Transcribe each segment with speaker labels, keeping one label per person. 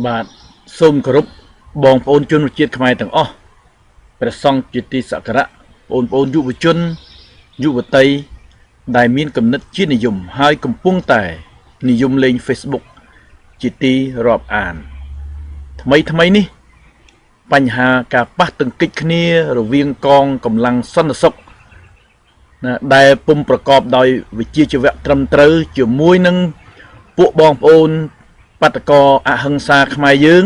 Speaker 1: បាទសូមគោរពបងប្អូនជនជាតិខ្មែរទាំងអស់ព្រះសង្ឃជាទីសក្ការៈបងប្អូនយុវជនយុវតីដែលមានគំនិតជានិយមហើយកំពុងតែនិយមលេង Facebook ជាទីរាប់អានថ្មីនេះបញ្ហាការប៉ះទង្គិចគ្នារវាងកងកម្លាំងសន្តិសុខដែលពុំប្រកបដោយវិជ្ជាជីវៈត្រឹមត្រូវជាមួយនឹងពួកបងប្អូនបាតកោអហិង្សាខ្មែរយើង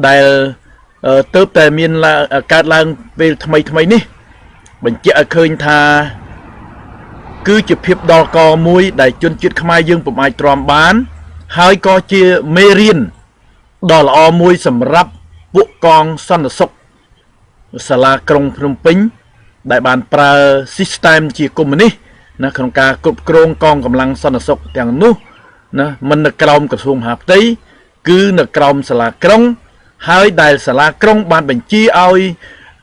Speaker 1: ដែលទើបតែមានកើតឡើងពេលថ្មីនេះបញ្ជាក់ឲ្យឃើញថាគឺជាភាពដល់កមួយដែលជនជាតិខ្មែរយើងពុំអាចទ្រាំបានហើយក៏ជាមេរៀនដ៏ល្អមួយសម្រាប់ពួកកងសន្តិសុខសាលាក្រុងភ្នំពេញដែលបានប្រើ system ជាកុម្មុយនីសណាក្នុងការគ្រប់គ្រងកងកម្លាំងសន្តិសុខទាំងនោះណាមិននៅក្រោមក្រសួងមហាផ្ទៃគឺនៅក្រោមសាលាក្រុងហើយដែលសាលាក្រុងបានបញ្ជាឲ្យ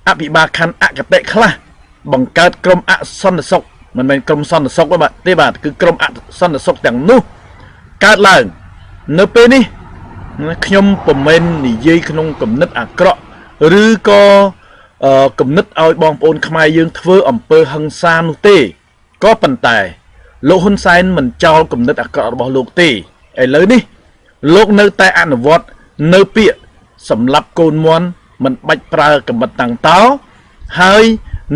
Speaker 1: អភិបាលខណ្ឌអគតិខ្លះបង្កើតក្រុមអសន្តិសុខមិនមែនក្រុមសន្តិសុខទេបាទគឺក្រុមអសន្តិសុខទាំងនោះកើតឡើងនៅពេលនេះខ្ញុំពុំមែននិយាយក្នុងគំនិតអាក្រក់ឬក៏គំនិតឲ្យបងប្អូនខ្មែរយើងធ្វើអំពើហិង្សានោះទេក៏ប៉ុន្តែលោកហ៊ុនសែនមិនចោលគំនិតអាក្រក់របស់លោកទេឥឡូវនេះលោកនៅតែអនុវត្តនៅពាក្យសម្រាប់កូនមន់មិនបាច់ប្រើកម្រិតតាំងតោហើយ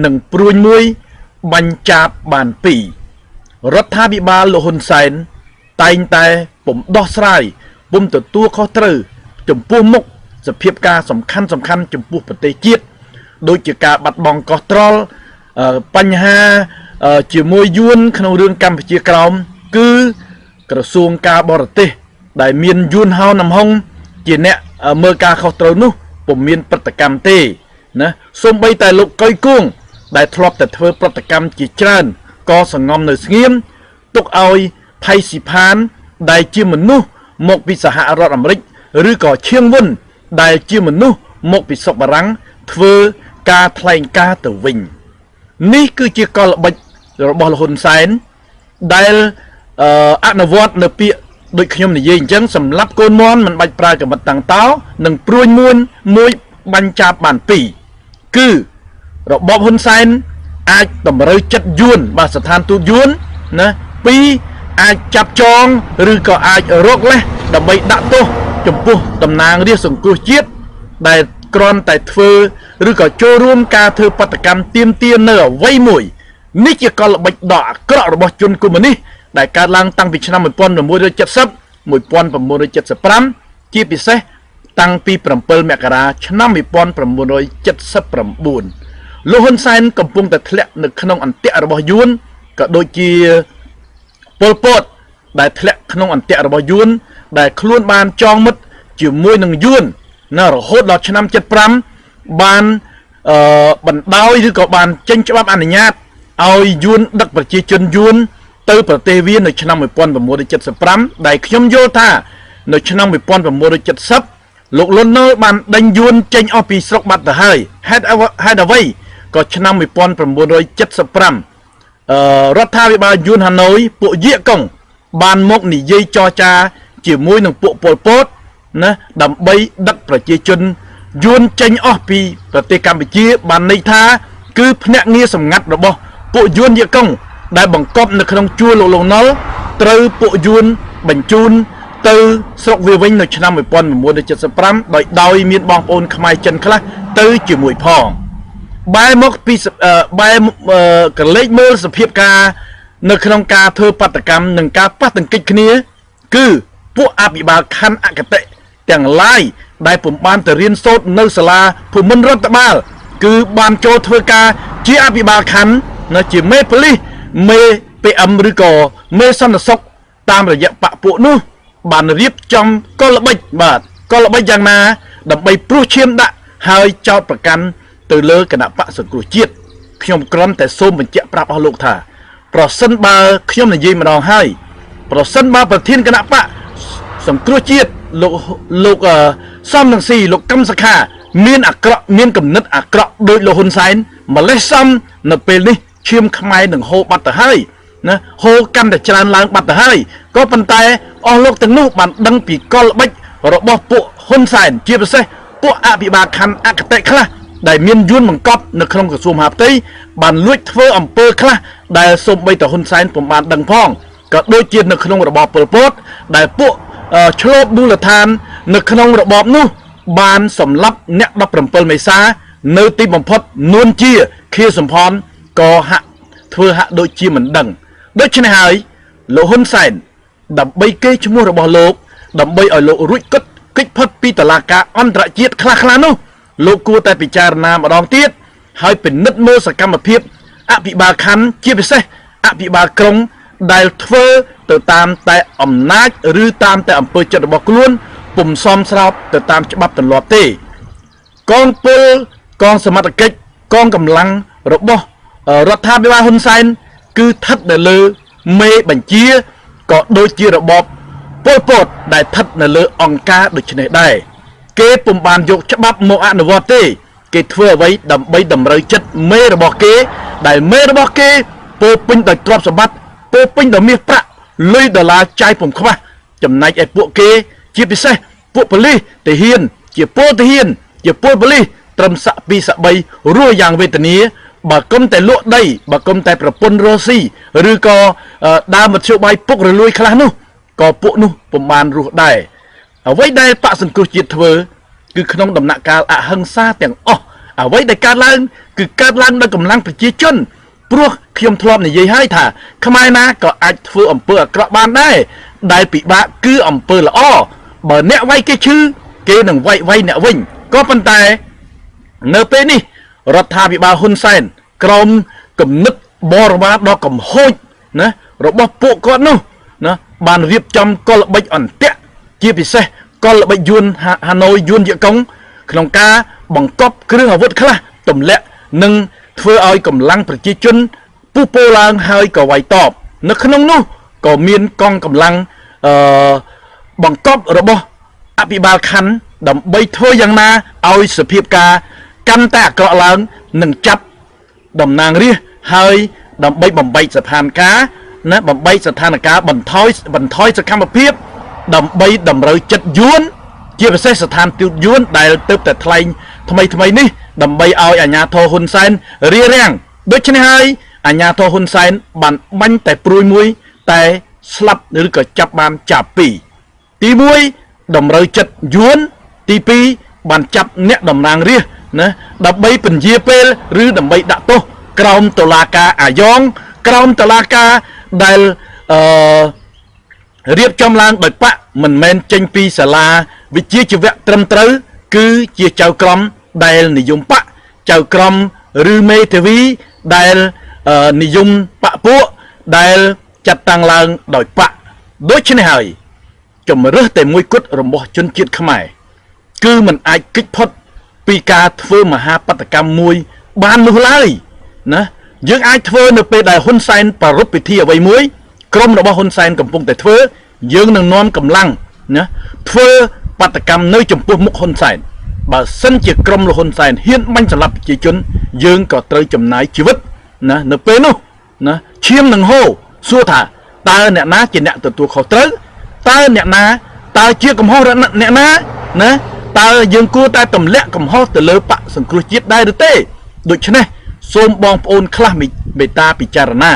Speaker 1: នឹងព្រួញមួយបាញ់ចាប់បានពីររដ្ឋាភិបាលលោកហ៊ុនសែនតែងតែពុំដោះស្រាយពុំទទួលខុសត្រូវចំពោះមុខសភាពការសំខាន់ចំពោះប្រទេសជាតិដូចជាការបាត់បង់កោះត្រល់បញ្ហាជាមួយយួនក្នុងរឿងកម្ពុជាក្រោមគឺក្រសួងការបរទេសដែលមានយួនហៅណាំហុងជាអ្នកមើលការខុសត្រូវនោះពុំមានប្រតិកម្មទេណាសូម្បីតែលោកកុយគួងដែលធ្លាប់តែធ្វើប្រតិកម្មជាច្រើនក៏សង្ងំនៅស្ងៀមទុកឲ្យផៃស៊ីផានដែលជាមនុស្សមកពីសហរដ្ឋអាមេរិកឬក៏ឈៀងវុនដែលជាមនុស្សមកពីស្រុកបារាំងធ្វើការថ្លែងការណ៍ទៅវិញនេះគឺជាកលល្បិចរបស់លោកហ៊ុនសែនដែលអនុវត្តនៅពាក្យដូចខ្ញុំនិយាយអញ្ចឹងសម្រាប់កូនមន់មិនបាច់ប្រើកម្រិតតាំងតោនិងព្រួញមួយបាញ់ចាប់បានពីរគឺរបបហ៊ុនសែនអាចតម្រូវចិត្តយួនបាទស្ថានទូតយួនណាពីរអាចចាប់ចងឬក៏អាចរកលេសដើម្បីដាក់ទោសចំពោះតំណាងរាស្ត្រសង្គ្រោះជាតិដែលគ្រាន់តែធ្វើឬក៏ចូលរួមការធ្វើបដកម្មទាមទារនៅអ្វីមួយនេះជាកលល្បិចដ៏អាក្រក់របស់ជនកុម្មុយនីសដែលកើតឡើងតាំងពីឆ្នាំ1970 1975ជាពិសេសតាំងពី7មករាឆ្នាំ1979លោកហ៊ុនសែនកំពុងតែធ្លាក់នៅក្នុងអន្ទាក់របស់យួនក៏ដូចជាប៉ុលពតដែលធ្លាក់ក្នុងអន្ទាក់របស់យួនដែលខ្លួនបានចងមិត្តជាមួយនឹងយួននៅរហូតដល់ឆ្នាំ75បានបណ្ដោយឬក៏បានចេញច្បាប់អនុញ្ញាតឲ្យយួនដឹកប្រជាជនយួនទៅប្រទេសវានៅឆ្នាំ1975ដែលខ្ញុំយល់ថានៅឆ្នាំ1970លោកលន់នល់បានដេញយួនចេញអស់ពីស្រុកបាត់ទៅហើយហេតុអ្វីក៏ឆ្នាំ1975រដ្ឋាភិបាលយួនហាណូយពួកយៀកុងបានមកនិយាយចរចាជាមួយនឹងពួកប៉ុលពតណាដើម្បីដឹកប្រជាជនយួនចេញអស់ពីប្រទេសកម្ពុជាបានន័យថាគឺភ្នាក់ងារសម្ងាត់របស់ពួកយួនយៀកុងដែលបង្កប់នៅក្នុងជួរលោកលន់នល់ត្រូវពួកយួនបញ្ជូនទៅស្រុកវាវិញនៅឆ្នាំ1975ដោយមានបងប្អូនខ្មែរចិនខ្លះទៅជាមួយផងបែរមកពីកលេចមើលសភាពការនៅក្នុងការធ្វើបដកម្មនិងការប៉ះទង្គិចគ្នាគឺពួកអភិបាលខណ្ឌអគតិទាំងឡាយដែលពុំបានទៅរៀនសូត្រនៅសាលាភូមិន្ទរដ្ឋបាលគឺបានចូលធ្វើការជាអភិបាលខណ្ឌនៅជាមេប៉ូលីសមេ PM ឬក៏មេសន្តិសុខតាមរយៈបកពួកនោះបានរៀបចំកលល្បិចបាទកលល្បិចយ៉ាងណាដើម្បីព្រោះឈាមដាក់ហើយចោទប្រកាន់ទៅលើគណៈបកសង្គ្រោះជាតិខ្ញុំគ្រាន់តែសូមបញ្ជាក់ប្រាប់អស់លោកថាប្រសិនបើខ្ញុំនិយាយម្ដងហើយប្រសិនបើប្រធានគណៈបកសង្គ្រោះជាតិលោកសំនឹងស៊ីលោកកឹមសុខាមានអាក្រក់មានគំនិតអាក្រក់ដោយលោកហ៊ុនសែនម្លេះសំនៅពេលនេះឈាមខ្មែរនឹងហូរបាត់ទៅហើយណាហូរកាន់តែច្រើនឡើងបាត់ទៅហើយក៏ប៉ុន្តែអស់លោកទាំងនោះបានដឹងពីកលល្បិច របស់ពួកហ៊ុនសែនជាពិសេសពួកអភិបាលខណ្ឌអគតិខ្លះដែលមានយួនបង្កប់នៅក្នុងក្រសួងមហាផ្ទៃបានលួចធ្វើអំពើខ្លះដែលសូម្បីតែហ៊ុនសែនពុំបានដឹងផងក៏ដូចជានៅក្នុងរបបប៉ុលពតដែលពួកឆ្លូតមូលដ្ឋាននៅក្នុងរបបនោះបានសម្លាប់អ្នក17មេសានៅទីបំផុតនួនជាខៀវសំផនក៏ហាក់ដូចជាមិនដឹងដូច្នេះហើយលោកហ៊ុនសែនដើម្បីគេឈ្មោះរបស់លោកដើម្បីឲ្យលោករួចគិតកិច្ចផុតពីតុលាការអន្តរជាតិខ្លះនោះលោកគួរតែពិចារណាម្ដងទៀតហើយពិនិត្យមើលសកម្មភាពអភិបាលខណ្ឌជាពិសេសអភិបាលក្រុងដែលធ្វើទៅតាមតែអំណាចឬតាមតែអំពើចិត្តរបស់ខ្លួនពុំសមស្របទៅតាមច្បាប់ទម្លាប់ទេកងពលកងសមត្ថកិច្ចកងកម្លាំងរបស់រដ្ឋាភិបាលហ៊ុនសែនគឺស្ថិតនៅលើមេបញ្ជាក៏ដូចជារបបប៉ុលពតដែលស្ថិតនៅលើអង្គការដូចនេះដែរគេពុំបានយកច្បាប់មកអនុវត្តទេគេធ្វើអ្វីដើម្បីតម្រូវចិត្តមេរបស់គេដែលមេរបស់គេពោពេញដោយទ្រព្យសម្បត្តិពោពេញដោយមាសប្រាក់លុយដុល្លារចាយពុំខ្វះចំណែកឯពួកគេជាពិសេសពួកប៉ូលីសទាហានជាពលទាហានជាពលប៉ូលីសត្រឹមសាក់2សាក់3រស់យ៉ាងវេទនាបើគុំតែលក់ដីបើគុំតែប្រពន្ធរស់ស៊ីឬក៏ដើរមធ្យោបាយពុករលួយខ្លះនោះក៏ពួកនោះពុំបានរស់ដែរអ្វីដែលបកសង្គ្រោះជាតិធ្វើគឺក្នុងដំណាក់កាលអហិង្សាទាំងអស់អ្វីដែលកើតឡើងគឺកើតឡើងដោយកម្លាំងប្រជាជនព្រោះខ្ញុំធ្លាប់និយាយហើយថាខ្មែរណាក៏អាចធ្វើអំពើអាក្រក់បានដែរដែលពិបាកគឺអំពើល្អបើអ្នកវាយគេឈឺគេនឹងវាយអ្នកវិញក៏ប៉ុន្តែនៅពេលនេះរដ្ឋាភិបាលហ៊ុនសែនក្រោមគំនិតបរិវារដ៏កំហួចណារបស់ពួកគាត់នោះណាបានរៀបចំកលល្បិចអន្ទាក់ជាពិសេសកលល្បិចយួនហាណូយយួនយេកុងក្នុងការបង្កប់គ្រឿងអាវុធខ្លះទម្លាក់និងធ្វើឲ្យកម្លាំងប្រជាជនពុះពោឡើងហើយក៏វាយតបនៅក្នុងនោះក៏មានកងកម្លាំងបង្កប់របស់អភិបាលខណ្ឌដើម្បីធ្វើយ៉ាងណាឲ្យសភាពការកាន់តែអាក្រក់ឡើងនិងចាប់តំណាងរាស្ត្រហើយដើម្បីបំបែកស្ថានភាពណាបំបែកស្ថានភាពបន្ថយសកម្មភាពដើម្បីតម្រូវចិត្តយួនជាពិសេសស្ថានទូតយួនដែលទៅតែថ្លែងថ្មីនេះដើម្បីឲ្យអាជ្ញាធរហ៊ុនសែនរារាំងដូច្នេះហើយអាជ្ញាធរហ៊ុនសែនបានបាញ់តែព្រួយមួយតែស្លាប់ឬក៏ចាប់បានចាប់ពីរទី1តម្រូវចិត្តយួនទី2បានចាប់អ្នកតំណាងរាស្ត្រណាដើម្បីពន្យាពេលឬដើម្បីដាក់ទោសក្រោមតុលាការអាយ៉ងក្រោមតុលាការដែលរៀបចំឡើងដោយបកមិនមែនចេញពីសាលាវិជ្ជាជីវៈត្រឹមត្រូវគឺជាចៅក្រមដែលនិយមបកចៅក្រមឬមេធាវីដែលនិយមបកពួកដែលចាត់តាំងឡើងដោយបកដូច្នេះហើយជំរើសតែមួយគត់របស់ជនជាតិខ្មែរគឺมันអាចគេចផុតពីការធ្វើមហាបដកម្មមួយបាននោះឡើយណាយើងអាចធ្វើនៅពេលដែលហ៊ុនសែនប្រារព្ធពិធីអ្វីមួយក្រុមរបស់ហ៊ុនសែនកំពុងតែធ្វើយើងនឹងនាំកម្លាំងណាធ្វើបដកម្មនៅចំពោះមុខហ៊ុនសែនបើសិនជាក្រុមហ៊ុនសែនហ៊ានបាញ់សម្លាប់ប្រជាជនយើងក៏ត្រូវចំណាយជីវិតណានៅពេលនោះណាឈាមនឹងហូរសួរថាតើអ្នកណាជាអ្នកទទួលខុសត្រូវតើអ្នកណាតើជាកំហុសអ្នកណាណាតើយើងគួរតែទម្លាក់កំហុសទៅលើបកសង្គ្រោះជាតិដែរឬទេដូច្នេះសូមបងប្អូនខ្លះមេត្តាពិចារណា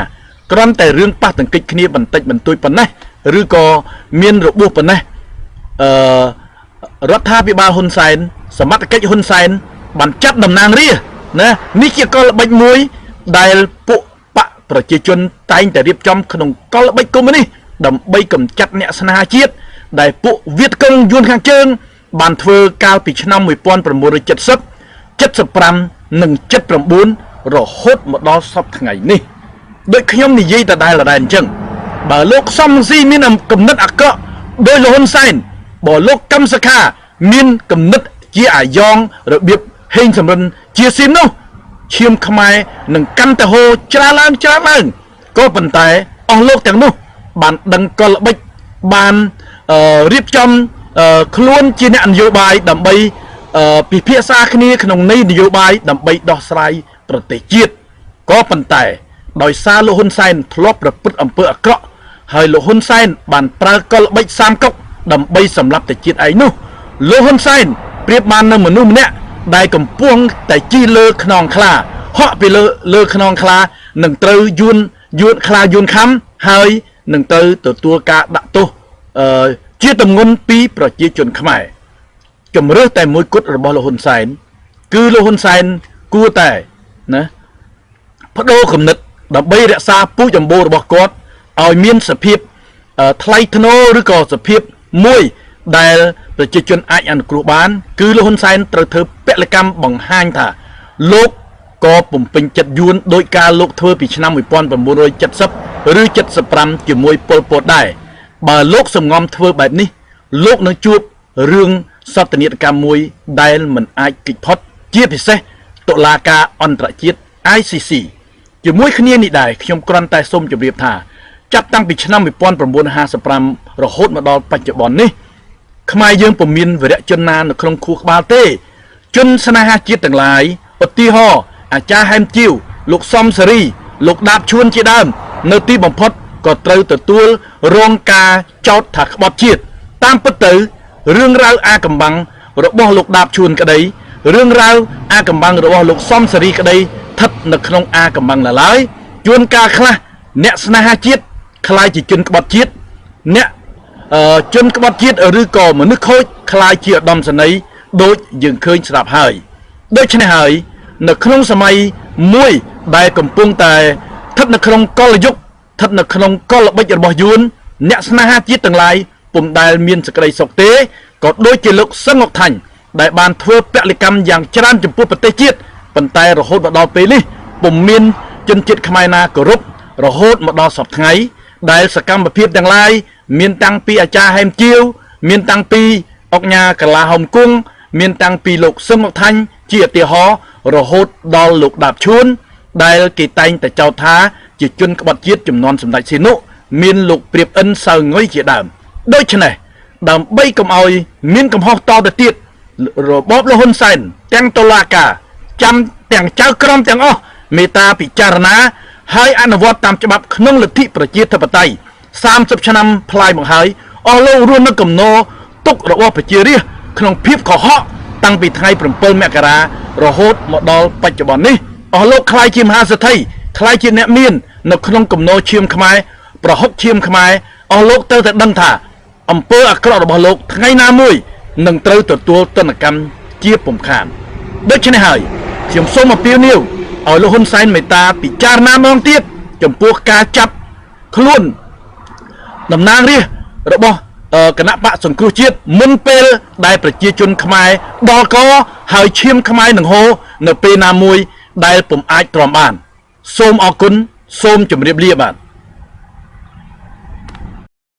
Speaker 1: គ្រាន់តែរឿងប៉ះទង្គិចគ្នាបន្តិចបន្តួចប៉ុណ្ណេះឬក៏មានរបួសប៉ុណ្ណេះរដ្ឋាភិបាលហ៊ុនសែនសមត្ថកិច្ចហ៊ុនសែនបានចាត់តំណាងរាស្ត្រណានេះជាកលល្បិចមួយដែលពួកបកប្រជាជនតែងតែរៀបចំក្នុងកលល្បិចកុម្មុយនីសដើម្បីកម្ចាត់អ្នកស្នេហាជាតិដែលពួកវៀតកុងយួនខាងជើងបានធ្វើកាលពីឆ្នាំ1970 75និង79រហូតមកដល់សពថ្ងៃនេះដូចខ្ញុំនិយាយដដែលអញ្ចឹងបើលោកសំស៊ីមានគំនិតអាក្រក់ដោយលោកហ៊ុនសែនបើលោកកឹមសុខាមានគំនិតជាអាយ៉ងរបៀបហេងសំរិនជាស៊ីមនោះឈាមខ្មែរនឹងកាន់តែហូរច្រើនឡើងក៏ប៉ុន្តែអស់លោកទាំងនោះបានដឹងកលល្បិចបានរៀបចំខ្លួនជាអ្នកនយោបាយដើម្បីពិភាក្សាគ្នាក្នុងន័យនយោបាយដើម្បីដោះស្រាយប្រទេសជាតិក៏ប៉ុន្តែដោយសារលោកហ៊ុនសែនធ្លាប់ប្រព្រឹត្តអំពើអាក្រក់ហើយលោកហ៊ុនសែនបានប្រើកលល្បិចសាមកុក ដើម្បីសម្រាប់តែជាតិឯងនោះលោកហ៊ុនសែនប្រៀបបាននឹងមនុស្សម្នាក់ដែលកំពុងតែជិះលើខ្នងខ្លាហក់ពីលើខ្នងខ្លានឹងត្រូវយួនខ្លាយួនខំហើយនឹងត្រូវទទួលការដាក់ទោសជាទម្ងន់ពីប្រជាជនខ្មែរជំរឿសតែមួយគត់របស់លោកហ៊ុនសែនគឺលោកហ៊ុនសែនគួរតែណាបដូរគំនិតដើម្បីរក្សាពូជអម្បូររបស់គាត់ឲ្យមានសភាពថ្លៃថ្នូរឬក៏សភាពមួយដែលប្រជាជនអាចអនុគ្រោះបានគឺលោកហ៊ុនសែនត្រូវធ្វើពលកម្មបង្ហាញថាលោកក៏ពំពេញចិត្តយួនដោយការលោកធ្វើពីឆ្នាំ1970ឬ75ជាមួយប៉ុលពតដែរបើលោកសំងំធ្វើបែបនេះលោកនឹងជួបរឿងសន្តិនិកកម្មមួយដែលមិនអាចគេចផុតជាពិសេសតុលាការអន្តរជាតិ ICC ជាមួយគ្នានេះដែរខ្ញុំគ្រាន់តែសូមជម្រាបថាចាប់តាំងពីឆ្នាំ1955រហូតមកដល់បច្ចុប្បន្ននេះខ្មែរយើងពុំមានវីរៈជនណានៅក្នុងខួរក្បាលទេជនស្នេហាជាតិទាំងឡាយឧទាហរណ៍អាចារ្យហែមជីវលោកសំសេរីលោកដាបឈួនជាដើមនៅទីបំផុតក៏ត្រូវទទួលរងការចោទថាក្បត់ជាតិតាមពិតទៅរឿងរ៉ាវអាកំបាំងរបស់លោកដាបឈួនក្តីរឿងរ៉ាវអាកំបាំងរបស់លោកសំសេរីក្តីស្ថិតនៅក្នុងអាកំបាំងឡើយជួនកាលខ្លះអ្នកស្នេហាជាតិខ្លាយជាជនក្បត់ជាតិអ្នកជនក្បត់ជាតិឬក៏មនុស្សខូចខ្លាយជាឧត្តមសេនីយ៍ដូចយើងឃើញស្រាប់ហើយដូច្នេះហើយនៅក្នុងសម័យមួយដែលកំពុងតែស្ថិតនៅក្នុងកលយុគស្ថិតនៅក្នុងកលល្បិចរបស់យួនអ្នកស្នេហាជាតិទាំងឡាយពុំដែលមានសេចក្តីសុខទេក៏ដូចជាលោកសឹងអុកថាញ់ដែលបានធ្វើពលកម្មយ៉ាងច្រើនចំពោះប្រទេសជាតិប៉ុន្តែរហូតមកដល់ពេលនេះពុំមានជនជាតិខ្មែរណាគោរពរហូតមកដល់សពថ្ងៃដែលសកម្មភាពទាំងឡាយមានតាំងពីអាចារ្យហែមជីវមានតាំងពីអុកញ៉ាកាឡាហុំគង់មានតាំងពីលោកសឹងអុកថាញ់ជាឧទាហរណ៍រហូតដល់លោកដាបឈួនដែលគេតែងតែចោទថាជាជនក្បត់ជាតិចំនួនសម្ដេចសីហនុមានលោកព្រាបអិនសៅងុយជាដើមដូច្នេះដើម្បីកុំឲ្យមានកំហុសតទៅទៀតរបបលោកហ៊ុនសែនទាំងតុលាការចាំទាំងចៅក្រមទាំងអស់មេត្តាពិចារណាហើយអនុវត្តតាមច្បាប់ក្នុងលទ្ធិប្រជាធិបតេយ្យ30ឆ្នាំផ្លាយមកហើយអស់លោករស់នៅកំណរទុករបស់ប្រជារាស្ត្រក្នុងភាពកុហកតាំងពីថ្ងៃ7មករារហូតមកដល់បច្ចុប្បន្ននេះអស់លោកខ្លាយជាមហាសេដ្ឋីខ្លាយជាអ្នកមាននៅក្នុងកំណរឈាមខ្មែរប្រហុកឈាមខ្មែរអស់លោកទៅតែដឹងថាអំពើអាក្រក់របស់លោកថ្ងៃណាមួយនឹងត្រូវទទួលទណ្ឌកម្មជាពំខានដូច្នេះហើយខ្ញុំសូមអំពាវនាវឲ្យលោកហ៊ុនសែនមេត្តាពិចារណាម្ដងទៀតចំពោះការចាប់ខ្លួនតំណាងរាស្ត្ររបស់គណៈបកសង្គ្រោះជាតិមុនពេលដែលប្រជាជនខ្មែរដល់កហើយឈាមខ្មែរនឹងហូរនៅពេលណាមួយដែលពុំអាចទ្រាំបានសូមអរគុណសូមជម្រាបលាបាទ